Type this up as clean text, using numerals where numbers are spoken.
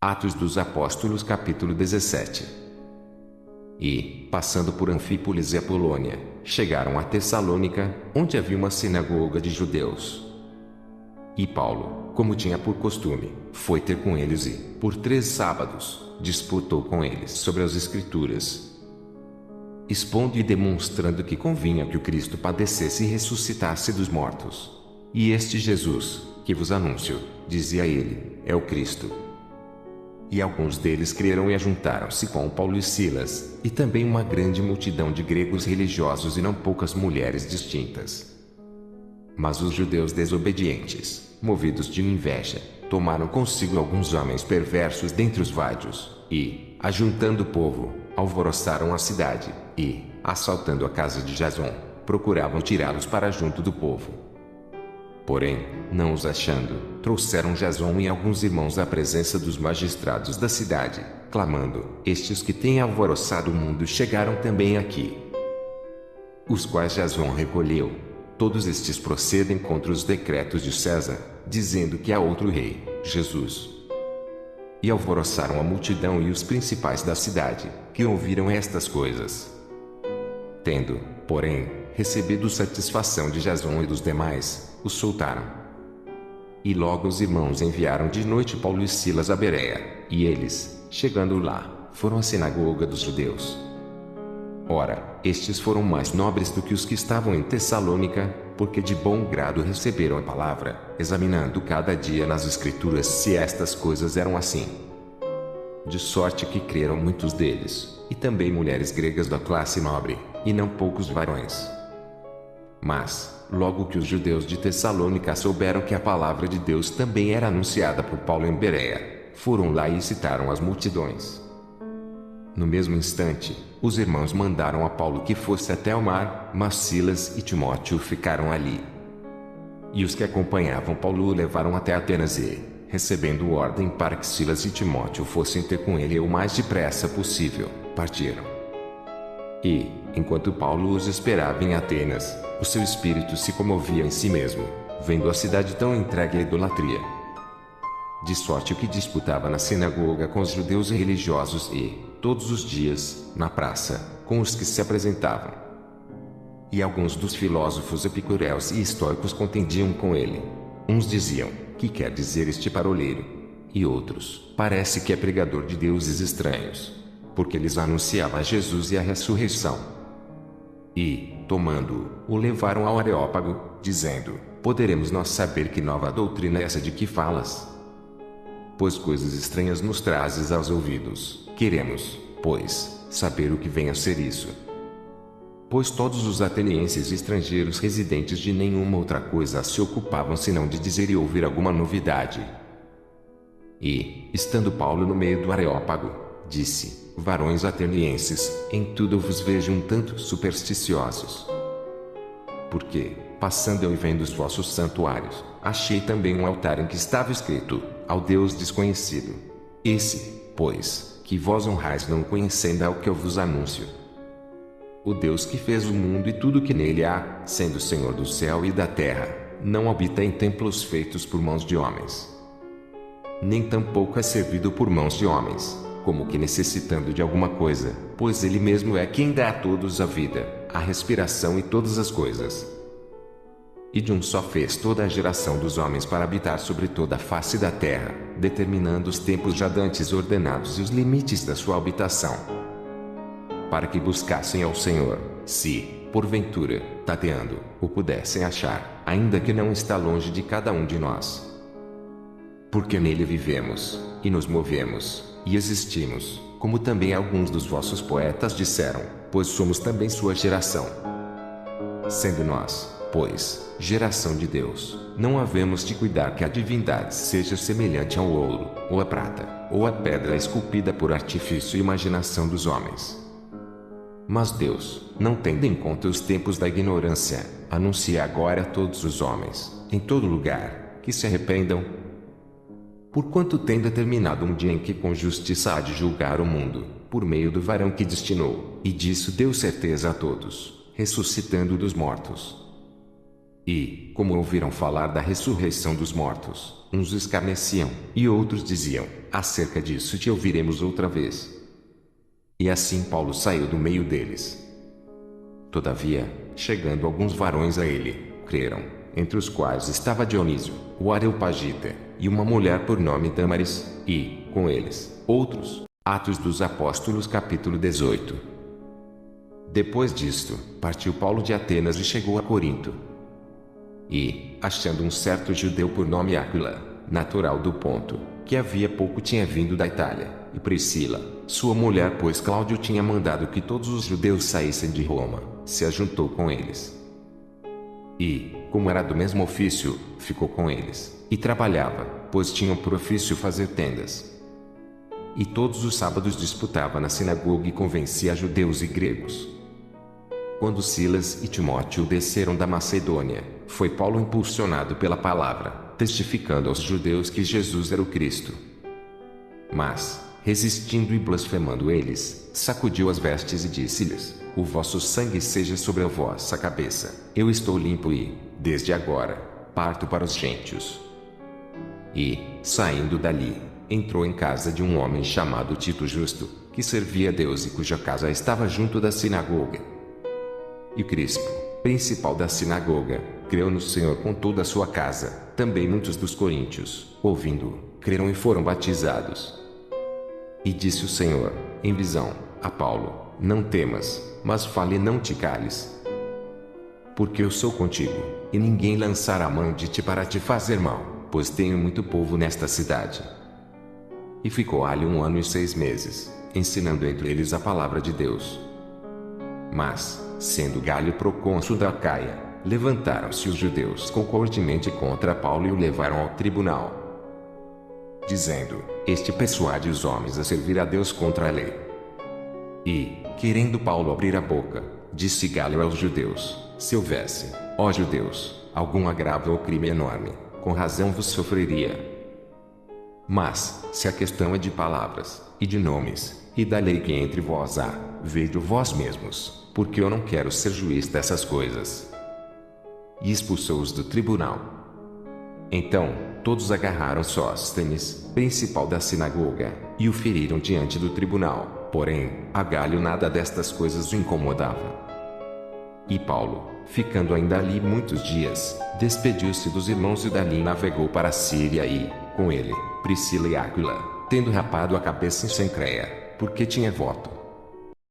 Atos dos Apóstolos capítulo 17. E, passando por Anfípolis e Apolônia, chegaram a Tessalônica, onde havia uma sinagoga de judeus. E Paulo, como tinha por costume, foi ter com eles e, por 3 sábados, disputou com eles sobre as Escrituras, expondo e demonstrando que convinha que o Cristo padecesse e ressuscitasse dos mortos. E este Jesus, que vos anuncio, dizia ele, é o Cristo. E alguns deles creram e ajuntaram-se com Paulo e Silas, e também uma grande multidão de gregos religiosos e não poucas mulheres distintas. Mas os judeus desobedientes, movidos de inveja, tomaram consigo alguns homens perversos dentre os vádios, e, ajuntando o povo, alvoroçaram a cidade, e, assaltando a casa de Jason, procuravam tirá-los para junto do povo. Porém, não os achando, trouxeram Jason e alguns irmãos à presença dos magistrados da cidade, clamando: estes que têm alvoroçado o mundo chegaram também aqui. Os quais Jason recolheu. Todos estes procedem contra os decretos de César, dizendo que há outro rei, Jesus. E alvoroçaram a multidão e os principais da cidade, que ouviram estas coisas. Tendo, porém, recebido satisfação de Jason e dos demais, os soltaram. E logo os irmãos enviaram de noite Paulo e Silas a Bereia, e eles, chegando lá, foram à sinagoga dos judeus. Ora, estes foram mais nobres do que os que estavam em Tessalônica, porque de bom grado receberam a palavra, examinando cada dia nas Escrituras se estas coisas eram assim. De sorte que creram muitos deles, e também mulheres gregas da classe nobre, e não poucos varões. Mas, logo que os judeus de Tessalônica souberam que a palavra de Deus também era anunciada por Paulo em Bereia, foram lá e excitaram as multidões. No mesmo instante, os irmãos mandaram a Paulo que fosse até o mar, mas Silas e Timóteo ficaram ali. E os que acompanhavam Paulo o levaram até Atenas e, recebendo ordem para que Silas e Timóteo fossem ter com ele o mais depressa possível, partiram. E, enquanto Paulo os esperava em Atenas, o seu espírito se comovia em si mesmo, vendo a cidade tão entregue à idolatria. De sorte que disputava na sinagoga com os judeus e religiosos e, todos os dias, na praça, com os que se apresentavam. E alguns dos filósofos epicureus e estoicos contendiam com ele. Uns diziam: que quer dizer este parolheiro? E outros: parece que é pregador de deuses estranhos, porque lhes anunciava Jesus e a ressurreição. E, tomando-o, o levaram ao Areópago, dizendo: poderemos nós saber que nova doutrina é essa de que falas? Pois coisas estranhas nos trazes aos ouvidos. Queremos, pois, saber o que vem a ser isso. Pois todos os atenienses e estrangeiros residentes de nenhuma outra coisa se ocupavam senão de dizer e ouvir alguma novidade. E, estando Paulo no meio do Areópago, disse: varões atenienses, em tudo vos vejo um tanto supersticiosos. Porque, passando eu e vendo os vossos santuários, achei também um altar em que estava escrito: ao Deus desconhecido. Esse, pois, que vós honrais não conhecendo é o que eu vos anuncio. O Deus que fez o mundo e tudo que nele há, sendo Senhor do céu e da terra, não habita em templos feitos por mãos de homens. Nem tampouco é servido por mãos de homens, como que necessitando de alguma coisa, pois ele mesmo é quem dá a todos a vida, a respiração e todas as coisas. E de um só fez toda a geração dos homens para habitar sobre toda a face da terra, determinando os tempos já dantes ordenados e os limites da sua habitação, para que buscassem ao Senhor, se, porventura, tateando, o pudessem achar, ainda que não está longe de cada um de nós. Porque nele vivemos, e nos movemos, e existimos, como também alguns dos vossos poetas disseram, pois somos também sua geração. Sendo nós, pois, geração de Deus, não havemos de cuidar que a divindade seja semelhante ao ouro, ou à prata, ou à pedra esculpida por artifício e imaginação dos homens. Mas Deus, não tendo em conta os tempos da ignorância, anuncia agora a todos os homens, em todo lugar, que se arrependam. Porquanto tem determinado um dia em que com justiça há de julgar o mundo, por meio do varão que destinou, e disso deu certeza a todos, ressuscitando dos mortos. E, como ouviram falar da ressurreição dos mortos, uns escarneciam, e outros diziam: acerca disso te ouviremos outra vez. E assim Paulo saiu do meio deles. Todavia, chegando alguns varões a ele, creram, entre os quais estava Dionísio, o Areopagita, e uma mulher por nome Dâmaris, e, com eles, outros. Atos dos Apóstolos capítulo 18. Depois disto, partiu Paulo de Atenas e chegou a Corinto. E, achando um certo judeu por nome Áquila, natural do Ponto, que havia pouco tinha vindo da Itália, e Priscila, sua mulher, pois Cláudio tinha mandado que todos os judeus saíssem de Roma, se ajuntou com eles. E, como era do mesmo ofício, ficou com eles, e trabalhava, pois tinham por ofício fazer tendas. E todos os sábados disputava na sinagoga e convencia judeus e gregos. Quando Silas e Timóteo desceram da Macedônia, foi Paulo impulsionado pela palavra, testificando aos judeus que Jesus era o Cristo. Mas, resistindo e blasfemando eles, sacudiu as vestes e disse-lhes: o vosso sangue seja sobre a vossa cabeça, eu estou limpo e, desde agora, parto para os gentios. E, saindo dali, entrou em casa de um homem chamado Tito Justo, que servia a Deus e cuja casa estava junto da sinagoga. E Crispo, principal da sinagoga, creu no Senhor com toda a sua casa. Também muitos dos coríntios, ouvindo-o, creram e foram batizados. E disse o Senhor, em visão, a Paulo: não temas, mas fale e não te cales. Porque eu sou contigo, e ninguém lançará mão de ti para te fazer mal, pois tenho muito povo nesta cidade. E ficou ali 1 ano e 6 meses, ensinando entre eles a palavra de Deus. Mas, sendo Galho procônsul da Acaia, levantaram-se os judeus concordemente contra Paulo e o levaram ao tribunal, dizendo: este persuade os homens a servir a Deus contra a lei. E, querendo Paulo abrir a boca, disse Galho aos judeus: se houvesse, ó judeus, algum agravo ou crime enorme, com razão vos sofreria. Mas, se a questão é de palavras, e de nomes, e da lei que entre vós há, vede vós mesmos, porque eu não quero ser juiz dessas coisas. E expulsou-os do tribunal. Então, todos agarraram Sóstenes, principal da sinagoga, e o feriram diante do tribunal, porém, a Galho nada destas coisas o incomodava. E Paulo, ficando ainda ali muitos dias, despediu-se dos irmãos e dali navegou para a Síria e, com ele, Priscila e Áquila, tendo rapado a cabeça em Cencreia, porque tinha voto.